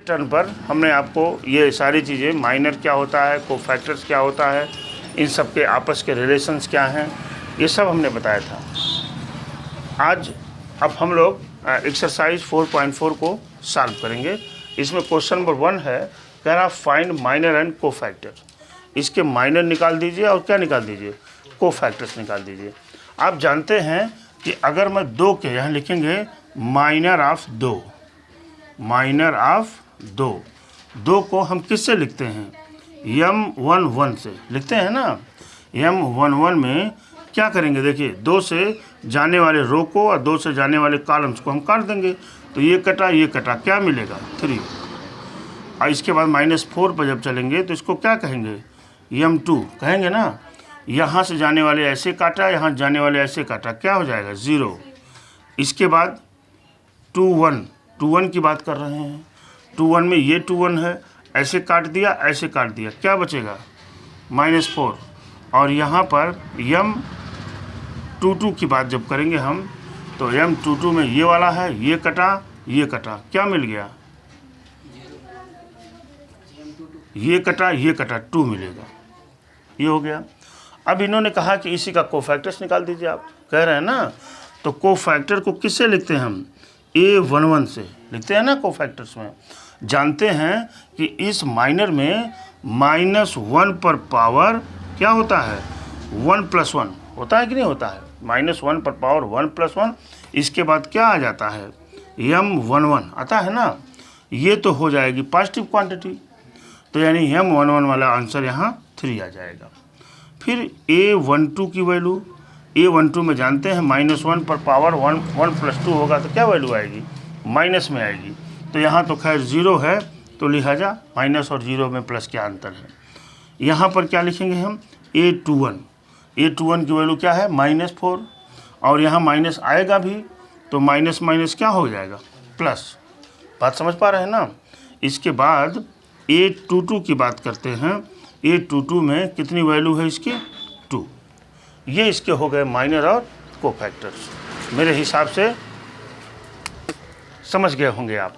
Turn पर हमने आपको ये सारी चीज़ें, माइनर क्या होता है, कोफैक्टर्स क्या होता है, इन सब के आपस के रिलेशंस क्या हैं, ये सब हमने बताया था। आज अब हम लोग एक्सरसाइज 4.4 को सॉल्व करेंगे। इसमें क्वेश्चन नंबर 1 है, कह रहा फाइंड माइनर एंड कोफैक्टर। इसके माइनर निकाल दीजिए और क्या निकाल दीजिए, कोफैक्टर्स निकाल दीजिए। आप जानते हैं कि अगर मैं 2 के यहाँ लिखेंगे माइनर ऑफ 2, माइनर ऑफ 2 को हम किससे लिखते हैं, M11 से लिखते हैं ना। M11 में क्या करेंगे, देखिए 2 से जाने वाले रो को और 2 से जाने वाले कॉलम्स को हम काट देंगे, तो ये कटा, क्या मिलेगा 3। और इसके बाद -4 पर जब चलेंगे तो इसको क्या कहेंगे, M2 कहेंगे ना। यहाँ से जाने वाले ऐसे काटा, यहाँ जाने वाले ऐसे काटा, क्या हो जाएगा 0। इसके बाद 2 1 की बात कर रहे हैं। 2 1 में ये 2 1 है, ऐसे काट दिया, ऐसे काट दिया, क्या बचेगा -4। और यहाँ पर M22 की बात जब करेंगे हम, तो M22 में ये वाला है, ये कटा, क्या मिल गया, ये कटा 2 मिलेगा, ये हो गया। अब इन्होंने कहा कि इसी का कोफैक्टर्स निकाल दीजिए, आप कह रहे हैं ना। तो कोफैक्टर को किससे लिखते हैं हम, A11 से लिखते हैं ना। कोफैक्टर्स में जानते हैं कि इस माइनर में -1 पर पावर क्या होता है, 1 + 1 होता है कि नहीं होता है, -1 पर पावर 1 + 1। इसके बाद क्या आ जाता है, M11 आता है ना। ये तो हो जाएगी पॉजिटिव क्वांटिटी, तो यानी M11 वाला आंसर यहाँ 3 आ जाएगा। फिर A12 की वैल्यू, A12 में जानते हैं -1 पर पावर 1 + 2 होगा तो क्या वैल्यू आएगी, माइनस में आएगी। तो यहाँ तो खैर 0 है, तो लिहाजा माइनस और 0 में प्लस क्या अंतर है। यहाँ पर क्या लिखेंगे हम, A21 की वैल्यू क्या है, -4, और यहाँ माइनस आएगा भी, तो माइनस क्या हो जाएगा, प्लस। बात समझ पा रहे हैं ना। इसके बाद A22 की बात करते हैं। A22 में कितनी वैल्यू है इसकी, 2। ये इसके हो गए माइनर और कोफैक्टर्स। मेरे हिसाब से समझ गए होंगे आप।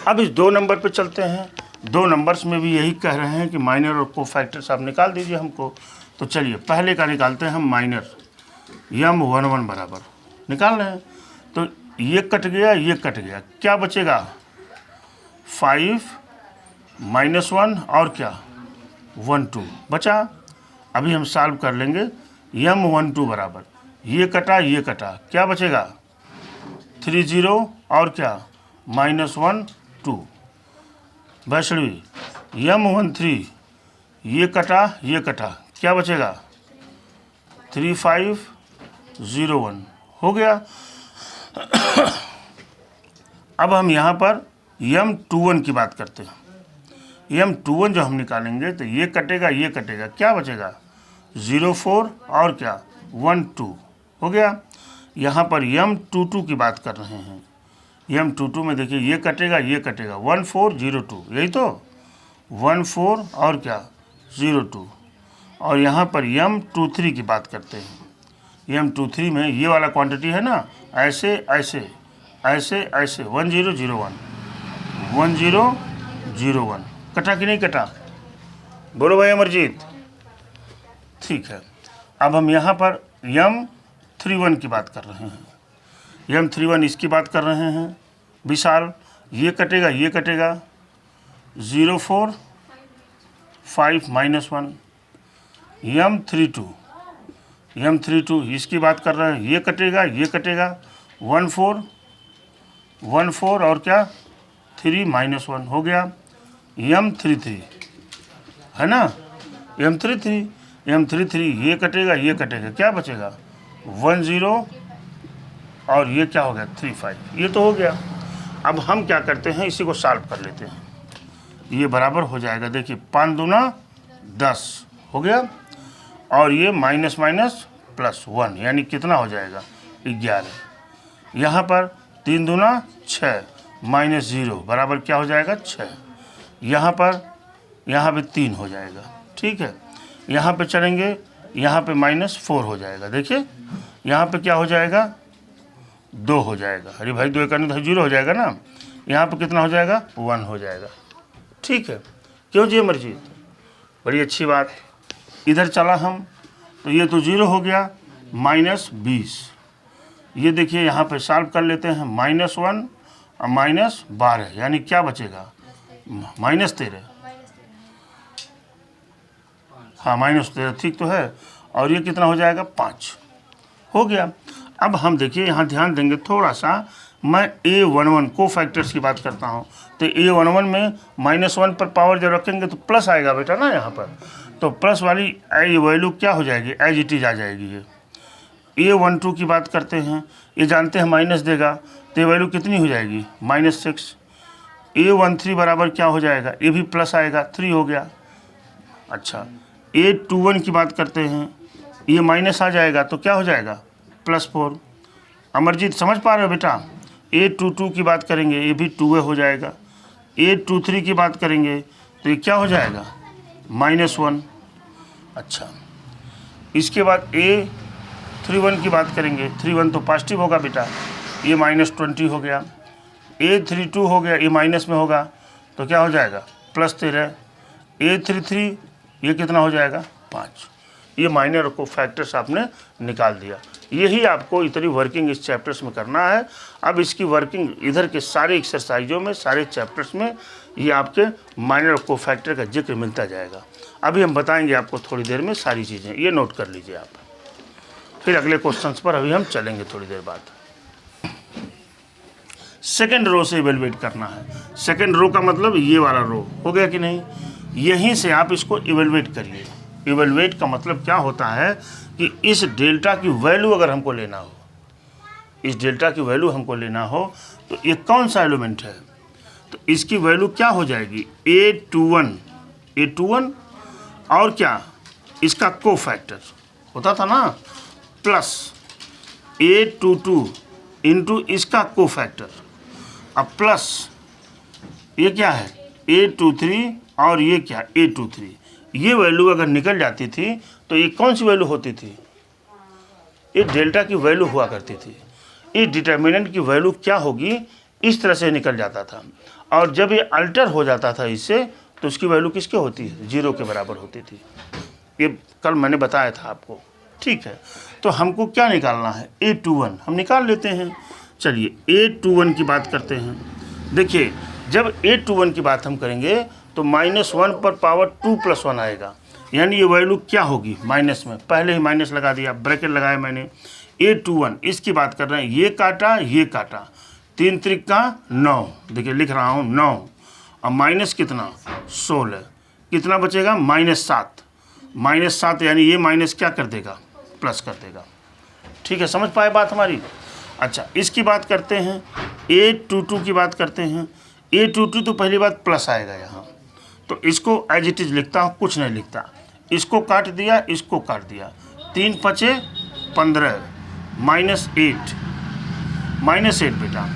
अब इस 2 नंबर पे चलते हैं। 2 नंबर्स में भी यही कह रहे हैं कि माइनर और कोफैक्टर्स आप निकाल दीजिए हमको। तो चलिए पहले का निकालते हैं हम, माइनर M11 बराबर निकाल रहे हैं। तो ये कट गया, ये कट गया, क्या बचेगा 5 -1 और क्या 1 2 बचा। अभी हम सॉल्व कर लेंगे। M12 बराबर ये कटा, क्या बचेगा 3 0 और क्या -1 2। वैष्णवी M13 ये कटा, क्या बचेगा 3 5 0 1 हो गया। अब हम यहाँ पर M21 की बात करते हैं। M21 जो हम निकालेंगे तो ये कटेगा, क्या बचेगा 0 4 और क्या 1 2 हो गया। यहाँ पर M22 की बात कर रहे हैं। M22 में देखिए ये कटेगा, 1 4 0 2, यही तो 1 4 और क्या 0 2। और यहाँ पर M23 की बात करते हैं। M23 में ये वाला क्वांटिटी है ना, ऐसे 1 0 0 1 1 0 0 1, कटा कि नहीं कटा, बोलो भाई अमरजीत। ठीक है। अब हम यहाँ पर M31 की बात कर रहे हैं। M31 इसकी बात कर रहे हैं। विशाल ये कटेगा, 0 4 5 -1। M32 इसकी बात कर रहे हैं। ये कटेगा, 1 4 और क्या 3 -1 हो गया। M33 है ना, M33 ये कटेगा, क्या बचेगा 1 0 और ये क्या हो गया 3 5, ये तो हो गया। अब हम क्या करते हैं, इसी को सॉल्व कर लेते हैं। ये बराबर हो जाएगा, देखिए 5 दूना 10 हो गया, और ये -+1 यानी कितना हो जाएगा 11। यहाँ पर 3 दूना 6 -0 बराबर क्या हो जाएगा 6। यहाँ पे 3 हो जाएगा, ठीक है। यहाँ पे चलेंगे, यहाँ पे -4 हो जाएगा। देखिए यहाँ पे क्या हो जाएगा 2 हो जाएगा। अरे भाई 2 1 0 हो जाएगा ना। यहाँ पर कितना हो जाएगा 1 हो जाएगा। ठीक है, क्यों जी अमरजीत, बड़ी अच्छी बात। इधर चला हम तो ये तो 0 हो गया, -20। ये देखिए यहाँ पे सॉल्व कर लेते हैं, -1 और -12 यानी क्या बचेगा -13। हाँ -13 ठीक तो है। और ये कितना हो जाएगा 5 हो गया। अब हम देखिए यहाँ ध्यान देंगे थोड़ा सा, मैं A11 को फैक्टर्स की बात करता हूँ तो A11 में -1 पर पावर जब रखेंगे तो प्लस आएगा बेटा ना यहाँ पर, तो प्लस वाली वैल्यू क्या हो जाएगी, एज इट इज आ जाएगी। ये A12 की बात करते हैं, ये जानते हैं माइनस देगा तो ये वैल्यू कितनी हो जाएगी -6। A13 बराबर क्या हो जाएगा, ये भी प्लस आएगा 3 हो गया। अच्छा A21 की बात करते हैं, ये माइनस आ जाएगा तो क्या हो जाएगा +4। अमरजीत समझ पा रहे हो बेटा। A22 की बात करेंगे, ये भी 2 हो जाएगा। A23 की बात करेंगे तो ये क्या हो जाएगा -1। अच्छा इसके बाद A31 की बात करेंगे, 31 तो पॉजिटिव होगा बेटा, ये -20 हो गया। A32 हो गया, ये माइनस में होगा तो क्या हो जाएगा +13। A33 ये कितना हो जाएगा 5। ये माइनर को फैक्टर्स आपने निकाल दिया। यही आपको इतनी वर्किंग इस चैप्टर्स में करना है। अब इसकी वर्किंग इधर के सारे एक्सरसाइजों में, सारे चैप्टर्स में ये आपके माइनर को फैक्टर का जिक्र मिलता जाएगा। अभी हम बताएंगे आपको थोड़ी देर में सारी चीज़ें, ये नोट कर लीजिए आप। फिर अगले क्वेश्चंस पर अभी हम चलेंगे थोड़ी देर बाद। सेकेंड रो से इवेलुएट करना है। सेकेंड रो का मतलब ये वाला रो हो गया कि नहीं, यहीं से आप इसको इवेलुएट करिए। इवेलुएट का मतलब क्या होता है कि इस डेल्टा की वैल्यू अगर हमको लेना हो, इस डेल्टा की वैल्यू हमको लेना हो तो ये कौन सा एलिमेंट है, तो इसकी वैल्यू क्या हो जाएगी A21 और क्या इसका कोफैक्टर होता था ना प्लस A22 इंटू इसका कोफैक्टर, अब प्लस ये क्या है A23 और ये क्या A23। ये वैल्यू अगर निकल जाती थी तो ये कौन सी वैल्यू होती थी, ये डेल्टा की वैल्यू हुआ करती थी। इस डिटर्मिनेंट की वैल्यू क्या होगी इस तरह से निकल जाता था, और जब ये अल्टर हो जाता था इससे तो उसकी वैल्यू किसके होती है 0 के बराबर होती थी। ये कल मैंने बताया था आपको। ठीक है, तो हमको क्या निकालना है A21 हम निकाल लेते हैं। चलिए A21 की बात करते हैं। देखिए जब A21 की बात हम करेंगे तो -1 पर पावर 2 + 1 आएगा, यानी ये वैल्यू क्या होगी माइनस में, पहले ही माइनस लगा दिया, ब्रैकेट लगाया मैंने। A21 इसकी बात कर रहे हैं, ये काटा 3 त्रिका 9, देखिए लिख रहा हूँ 9 और माइनस कितना 16, कितना बचेगा -7 यानी ये माइनस क्या कर देगा प्लस कर देगा। ठीक है, समझ पाए बात हमारी। अच्छा इसकी बात करते हैं, A22 की बात करते हैं। A22 तो पहली बात प्लस आएगा यहाँ, तो इसको एज इट इज लिखता हूँ, कुछ नहीं लिखता, इसको काट दिया, इसको काट दिया, 3 × 5 = 15 -8 बेटा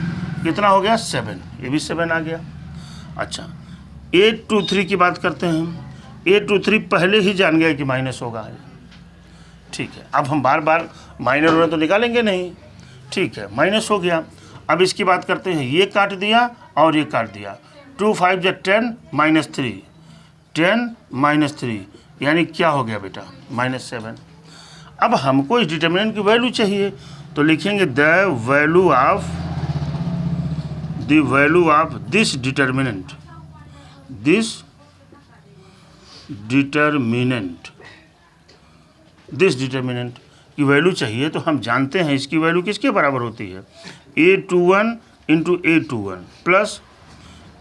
कितना हो गया 7, ये भी 7 आ गया। अच्छा A23 की बात करते हैं। A23 पहले ही जान गए कि माइनस होगा। ठीक है, अब हम बार बार माइनर होने तो निकालेंगे नहीं। ठीक है, माइनस हो गया। अब इसकी बात करते हैं, ये काट दिया और ये काट दिया, 2 × 5 = 10 -3 10 - 3 यानी क्या हो गया बेटा -7। अब हमको इस डिटर्मिनेंट की वैल्यू चाहिए तो लिखेंगे the value of this determinant की वैल्यू चाहिए, तो हम जानते हैं इसकी वैल्यू किसके बराबर होती है A21 × A21 plus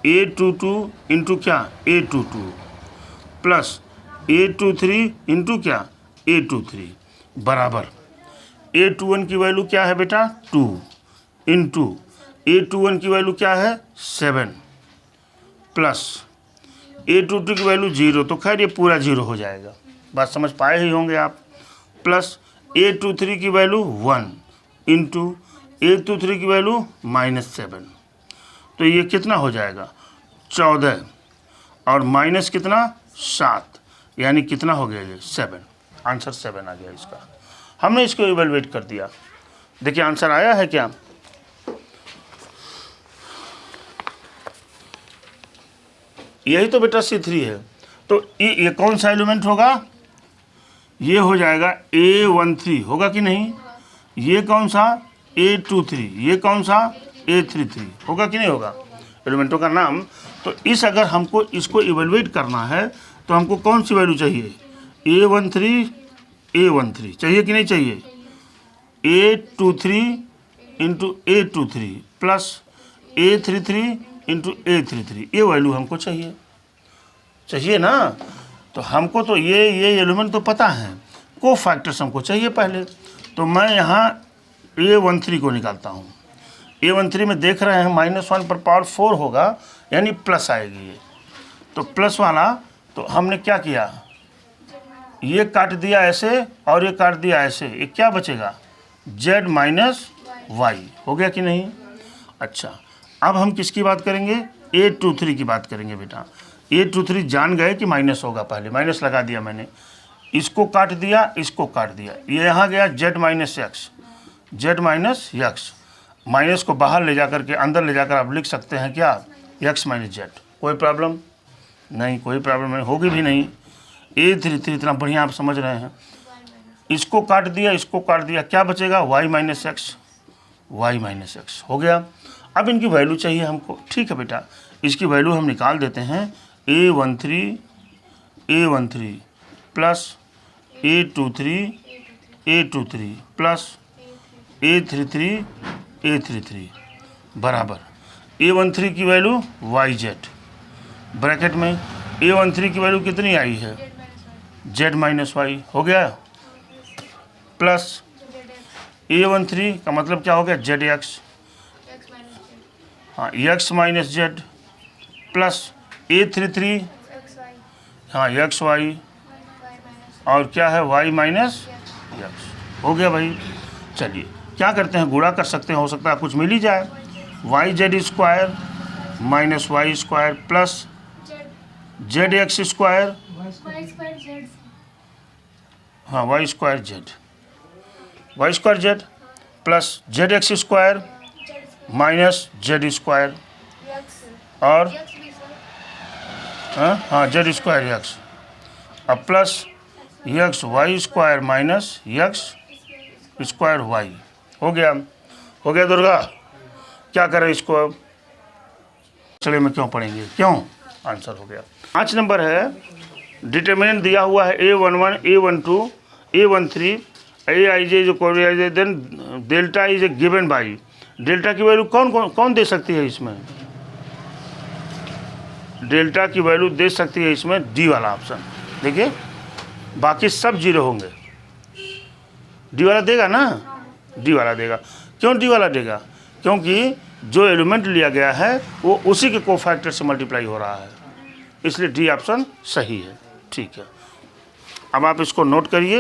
A22 into क्या A22 प्लस A23 इंटू क्या A23 बराबर A21 की वैल्यू क्या है बेटा 2 इंटू A21 की वैल्यू क्या है 7 प्लस A22 की वैल्यू 0, तो खैर ये पूरा 0 हो जाएगा, बात समझ पाए ही होंगे आप, प्लस A23 की वैल्यू 1 इंटू A23 की वैल्यू -7, तो ये कितना हो जाएगा 14 और माइनस कितना 7, यानी कितना हो गया ये 7, आंसर 7 आ गया इसका। हमने इसको इवेलुएट कर दिया, देखिए आंसर आया है क्या। यही तो बेटा C3 है। तो ये कौन सा एलिमेंट होगा? ये हो जाएगा A13 होगा कि नहीं? ये कौन सा? A23। ये कौन सा? A33 होगा कि नहीं होगा? एलिमेंटों का नाम। तो इस अगर हमको इसको इवेलुएट करना है तो हमको कौन सी वैल्यू चाहिए? A13 चाहिए कि नहीं चाहिए? A23 into A23 plus A33 into A33, ये वैल्यू हमको चाहिए ना। तो हमको तो ये एलिमेंट तो पता है, कोफैक्टर्स हमको चाहिए पहले। तो मैं यहाँ A13 को निकालता हूँ। A13 में देख रहे हैं -1 पर पावर 4 होगा, यानी प्लस आएगी ये। तो प्लस वाला तो हमने क्या किया, ये काट दिया ऐसे और ये काट दिया ऐसे, ये क्या बचेगा? Z माइनस वाई हो गया कि नहीं? अच्छा, अब हम किसकी बात करेंगे? A23 की बात करेंगे बेटा। A23 जान गए कि माइनस होगा, पहले माइनस लगा दिया मैंने, इसको काट दिया, इसको काट दिया, ये यहाँ गया Z माइनस एक्स। माइनस को बाहर ले जाकर के अंदर ले जाकर आप लिख सकते हैं क्या? x minus Z. कोई प्रॉब्लम नहीं, कोई प्रॉब्लम नहीं होगी भी नहीं। A33 इतना बढ़िया आप समझ रहे हैं। इसको काट दिया, इसको काट दिया, क्या बचेगा? y माइनस एक्स हो गया। अब इनकी वैल्यू चाहिए हमको। ठीक है बेटा, इसकी वैल्यू हम निकाल देते हैं। A13 plus A23 plus A33 बराबर A13 की वैल्यू YZ, ब्रैकेट में A13 की वैल्यू कितनी आई है? Z माइनस वाई हो गया, प्लस A13 का मतलब क्या हो गया? ZX, हाँ x minus Z, plus A33 हाँ XY, और क्या है? Y माइनस एक्स हो गया भाई। चलिए क्या करते हैं, गुणा कर सकते हैं, हो सकता है कुछ मिल ही जाए। YZ square minus Y square plus ZX square, हाँ Y square Z plus ZX square minus Z square, और हाँ जेड स्क्वायर एक्स, अब प्लस XY स्क्वायर माइनस एक्स स्क्वायर वाई हो गया दुर्गा। क्या करें इसको अब? चलिए में क्यों पढ़ेंगे, क्यों? आंसर हो गया। 5 नंबर है, डिटर्मिनेंट दिया हुआ है A11, A12, A13, Aij जो कोरियाइज, then delta is given by. Delta की वैल्यू कौन दे सकती है इसमें? डेल्टा की वैल्यू दे सकती है इसमें डी वाला ऑप्शन। देखिए बाकी सब जीरो होंगे, डी वाला देगा ना, डी वाला देगा। क्यों डी वाला देगा? क्योंकि जो एलिमेंट लिया गया है वो उसी के कोफैक्टर से मल्टीप्लाई हो रहा है, इसलिए डी ऑप्शन सही है। ठीक है, अब आप इसको नोट करिए।